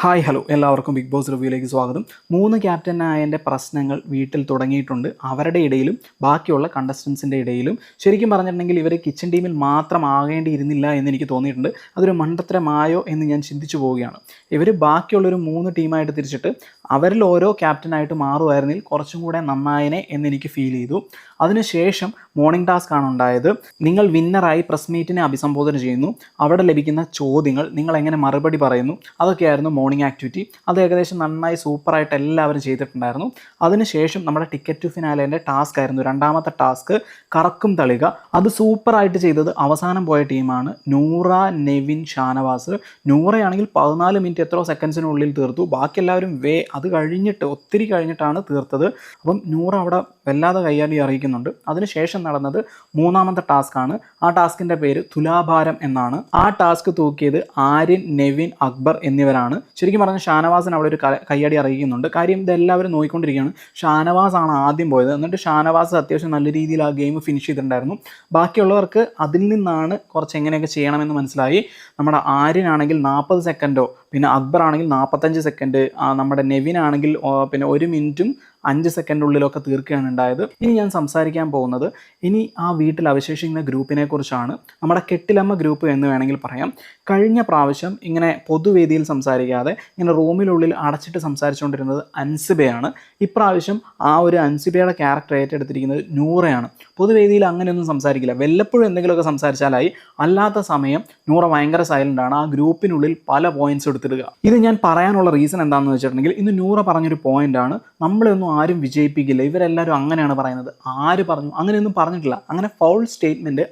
Hi hello എല്ലാവർക്കും big boss റിവ്യൂയിലേക്ക് സ്വാഗതം. 3 ക്യാപ്റ്റനായതിൻ്റെ പ്രശ്നങ്ങൾ വീട്ടിൽ തുടങ്ങിയിട്ടുണ്ട്. അവരുടെ ഇടയിലും ബാക്കിയുള്ള കണ്ടസ്റ്റൻസിൻ്റെ ഇടയിലും. ശരിക്കും പറഞ്ഞിട്ടുണ്ടെങ്കിൽ ഇവർ കിച്ചൺ ടീമിൽ മാത്രം ആകേണ്ടിയിരുന്നില്ല എന്ന് എനിക്ക് തോന്നിയിട്ടുണ്ട്. അതൊരു മണ്ടത്തരമായോ എന്ന് ഞാൻ ചിന്തിച്ചു പോവുകയാണ്. ഇവർ ബാക്കിയുള്ളൊരു 3 ടീമായിട്ട് തിരിച്ചിട്ട് അവരിൽ ഓരോ ക്യാപ്റ്റനായിട്ട് മാറുമായിരുന്നെങ്കിൽ കുറച്ചും കൂടെ നന്നായനെ എന്നെനിക്ക് ഫീൽ ചെയ്തു. അതിനുശേഷം മോർണിംഗ് ടാസ്ക് ആണ് ഉണ്ടായത്. നിങ്ങൾ വിന്നറായി പ്രസ് മീറ്റിനെ അഭിസംബോധന ചെയ്യുന്നു. അവിടെ ലഭിക്കുന്ന ചോദ്യങ്ങൾ നിങ്ങൾ എങ്ങനെ മറുപടി പറയുന്നു, അതൊക്കെയായിരുന്നു മോർണിംഗ് ആക്ടിവിറ്റി. അത് ഏകദേശം നന്നായി സൂപ്പറായിട്ട് എല്ലാവരും ചെയ്തിട്ടുണ്ടായിരുന്നു. അതിനുശേഷം നമ്മുടെ ടിക്കറ്റ് ടു ഫിനാലേൻ്റെ ടാസ്ക് ആയിരുന്നു രണ്ടാമത്തെ ടാസ്ക്, കറക്കും തളിക. അത് സൂപ്പറായിട്ട് ചെയ്തത് അവസാനം പോയ ടീമാണ് നൂറ, നെവിൻ, ഷാനവാസ്. നൂറയാണെങ്കിൽ 14 മിനിറ്റ് എത്രയോ സെക്കൻഡ്സിനുള്ളിൽ തീർത്തു. ബാക്കി എല്ലാവരും അത് കഴിഞ്ഞിട്ട് ഒത്തിരി കഴിഞ്ഞിട്ടാണ് തീർത്തത്. അപ്പം നൂറ അവിടെ വല്ലാതെ കയ്യാലി അറിയിക്കുന്നുണ്ട്. അതിനുശേഷം നടന്നത് മൂന്നാമത്തെ ടാസ്ക് ആണ്. ആ ടാസ്കിൻ്റെ പേര് തുലാഭാരം എന്നാണ്. ആ ടാസ്ക് തൂക്കിയത് ആര്യൻ, നെവിൻ, അക്ബർ എന്നിവരാണ്. ശരിക്കും പറഞ്ഞാൽ ഷാനവാസിന് അവിടെ ഒരു കയ്യടി അറിയിക്കുന്നുണ്ട്. കാര്യം ഇതെല്ലാവരും നോക്കിക്കൊണ്ടിരിക്കുകയാണ്. ഷാനവാസ് ആണ് ആദ്യം പോയത്. എന്നിട്ട് ഷാനവാസ് അത്യാവശ്യം നല്ല രീതിയിൽ ആ ഗെയിം ഫിനിഷ് ചെയ്തിട്ടുണ്ടായിരുന്നു. ബാക്കിയുള്ളവർക്ക് അതിൽ നിന്നാണ് കുറച്ച് എങ്ങനെയൊക്കെ ചെയ്യണമെന്ന് മനസ്സിലായി. നമ്മുടെ ആര്യനാണെങ്കിൽ 40 സെക്കൻഡോ, പിന്നെ അക്ബർ ആണെങ്കിൽ 45 സെക്കൻഡ്, നമ്മുടെ നെവിൻ ആണെങ്കിൽ പിന്നെ 1 മിനിറ്റും 5 സെക്കൻഡിനുള്ളിലൊക്കെ തീർക്കുകയാണ് ഉണ്ടായത്. ഇനി ഞാൻ സംസാരിക്കാൻ പോകുന്നത് ഇനി ആ വീട്ടിൽ അവശേഷിക്കുന്ന ഗ്രൂപ്പിനെ കുറിച്ചാണ്. നമ്മുടെ കെട്ടിലമ്മ ഗ്രൂപ്പ് എന്ന് വേണമെങ്കിൽ പറയാം. കഴിഞ്ഞ പ്രാവശ്യം ഇങ്ങനെ പൊതുവേദിയിൽ സംസാരിക്കാതെ ഇങ്ങനെ റൂമിനുള്ളിൽ അടച്ചിട്ട് സംസാരിച്ചുകൊണ്ടിരുന്നത് അൻസിബയാണ്. ഇപ്രാവശ്യം ആ ഒരു അൻസിബയുടെ ക്യാരക്ടർ ഏറ്റെടുത്തിരിക്കുന്നത് നൂറയാണ്. പൊതുവേദിയിൽ അങ്ങനെയൊന്നും സംസാരിക്കില്ല. വല്ലപ്പോഴും എന്തെങ്കിലുമൊക്കെ സംസാരിച്ചാലായി. അല്ലാത്ത സമയം നൂറ ഭയങ്കര സൈലൻ്റാണ്. ആ ഗ്രൂപ്പിനുള്ളിൽ പല പോയിന്റ്സ് എടുത്തിടുക. ഇത് ഞാൻ പറയാനുള്ള റീസൺ എന്താണെന്ന് വെച്ചിട്ടുണ്ടെങ്കിൽ, ഇന്ന് നൂറ പറഞ്ഞൊരു പോയിന്റാണ്, നമ്മളെയൊന്നും ആരും വിജയിപ്പിക്കില്ല, ഇവരെല്ലാവരും അങ്ങനെയാണ് പറയുന്നത്. ആര് പറഞ്ഞു? അങ്ങനെയൊന്നും പറഞ്ഞിട്ടില്ല. അങ്ങനെ ഫൗൾ സ്റ്റേറ്റ്മെൻറ്റ്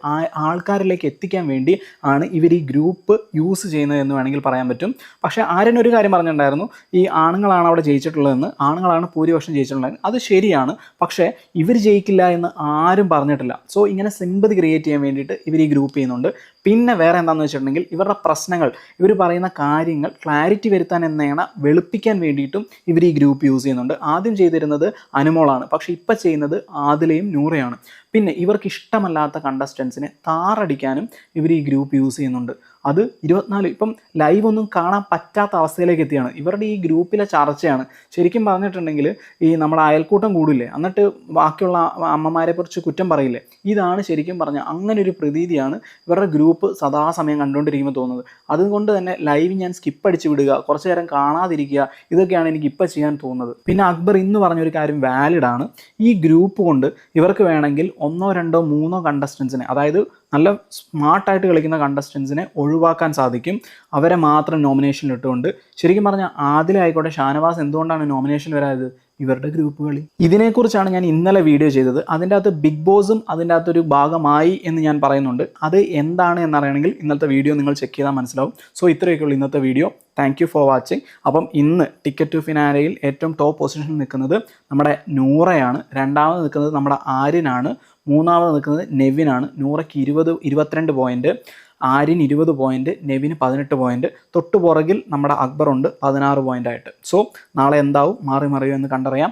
ആൾക്കാരിലേക്ക് എത്തിക്കാൻ വേണ്ടി ആണ് ഇവർ ഈ ഗ്രൂപ്പ് യൂസ് ചെയ്യുന്നത് എന്ന് വേണമെങ്കിൽ പറയാൻ പറ്റും. പക്ഷേ ആര്യനൊരു കാര്യം പറഞ്ഞിട്ടുണ്ടായിരുന്നു, ഈ ആണുങ്ങളാണ് അവിടെ ജയിച്ചിട്ടുള്ളതെന്ന്, ആണുങ്ങളാണ് ഭൂരിപക്ഷം ജയിച്ചിട്ടുള്ളത്. അത് ശരിയാണ്. പക്ഷേ ഇവർ ജയിക്കില്ല എന്ന് ആരും പറഞ്ഞിട്ടില്ല. സോ ഇങ്ങനെ സിമ്പതി ക്രിയേറ്റ് ചെയ്യാൻ വേണ്ടിയിട്ട് ഇവർ ഈ ഗ്രൂപ്പ് ചെയ്യുന്നുണ്ട്. പിന്നെ വേറെ എന്താണെന്ന് വെച്ചിട്ടുണ്ടെങ്കിൽ, ഇവരുടെ പ്രശ്നങ്ങൾ, ഇവർ പറയുന്ന കാര്യങ്ങൾ ക്ലാരിറ്റി വരുത്താൻ എന്നാണ് വെളുപ്പിക്കാൻ വേണ്ടിയിട്ടും ഇവർ ഈ ഗ്രൂപ്പ് യൂസ് ചെയ്യുന്നുണ്ട്. ആദ്യം ചെയ്തിരുന്നത് അനുമോളാണ്, പക്ഷേ ഇപ്പം ചെയ്യുന്നത് ആദിലയും നൂറയാണ്. പിന്നെ ഇവർക്ക് ഇഷ്ടമല്ലാത്ത കണ്ടസ്റ്റൻസിനെ താറടിക്കാനും ഇവർ ഈ ഗ്രൂപ്പ് യൂസ് ചെയ്യുന്നുണ്ട്. അത് 24 ഇപ്പം ലൈവ് ഒന്നും കാണാൻ പറ്റാത്ത അവസ്ഥയിലേക്ക് എത്തിയാണ്. ഇവരുടെ ഈ ഗ്രൂപ്പിലെ ചർച്ചയാണ്. ശരിക്കും പറഞ്ഞിട്ടുണ്ടെങ്കിൽ ഈ നമ്മുടെ അയൽക്കൂട്ടം കൂടില്ലേ, എന്നിട്ട് ബാക്കിയുള്ള അമ്മമാരെ കുറിച്ച് കുറ്റം പറയില്ലേ, ഇതാണ് ശരിക്കും പറഞ്ഞാൽ അങ്ങനെ ഒരു പ്രതീതിയാണ് ഇവരുടെ ഗ്രൂപ്പ് സദാസമയം കണ്ടുകൊണ്ടിരിക്കുമ്പോൾ തോന്നുന്നത്. അതുകൊണ്ട് തന്നെ ലൈവ് ഞാൻ സ്കിപ്പ് അടിച്ച് വിടുക, കുറച്ച് നേരം കാണാതിരിക്കുക, ഇതൊക്കെയാണ് എനിക്ക് ഇപ്പം ചെയ്യാൻ തോന്നുന്നത്. പിന്നെ അക്ബർ ഇന്ന് പറഞ്ഞൊരു കാര്യം വാലിഡാണ്. ഈ ഗ്രൂപ്പ് കൊണ്ട് ഇവർക്ക് വേണമെങ്കിൽ 1, 2, 3 കണ്ടസ്റ്റൻസിനെ, അതായത് നല്ല സ്മാർട്ടായിട്ട് കളിക്കുന്ന കണ്ടസ്റ്റൻസിനെ ഒഴിവാക്കാൻ സാധിക്കും, അവരെ മാത്രം നോമിനേഷനിൽ ഇട്ടുകൊണ്ട്. ശരിക്കും പറഞ്ഞാൽ ആദില ആയിക്കോട്ടെ, ഷാനവാസ് എന്തുകൊണ്ടാണ് നോമിനേഷനിൽ വരാത്? ഇവരുടെ ഗ്രൂപ്പ് കളി. ഇതിനെക്കുറിച്ചാണ് ഞാൻ ഇന്നലെ വീഡിയോ ചെയ്തത്. അതിൻ്റെ അകത്ത് ബിഗ് ബോസും അതിൻ്റെ അകത്തൊരു ഭാഗമായി എന്ന് ഞാൻ പറയുന്നുണ്ട്. അത് എന്താണ് എന്നറിയണമെങ്കിൽ ഇന്നത്തെ വീഡിയോ നിങ്ങൾ ചെക്ക് ചെയ്താൽ മനസ്സിലാവും. സോ ഇത്രയൊക്കെയുള്ളൂ ഇന്നത്തെ video. Thank you for watching. അപ്പം ഇന്ന് ടിക്കറ്റ് ടു ഫിനാലയിൽ ഏറ്റവും ടോപ്പ് പൊസിഷനിൽ നിൽക്കുന്നത് നമ്മുടെ നൂറയാണ്. രണ്ടാമത് നിൽക്കുന്നത് നമ്മുടെ ആര്യനാണ്. മൂന്നാമത് നിൽക്കുന്നത് നെവിനാണ്. നൂറയ്ക്ക് 22 പോയിൻറ്റ്, ആര്യൻ 20 പോയിൻറ്റ്, നെവിന് 18 പോയിൻറ്റ്. തൊട്ട് പുറകിൽ നമ്മുടെ അക്ബറുണ്ട് 16 പോയിൻ്റായിട്ട്. സോ നാളെ എന്താവും, മാറി മറിയോ എന്ന് കണ്ടറിയാം.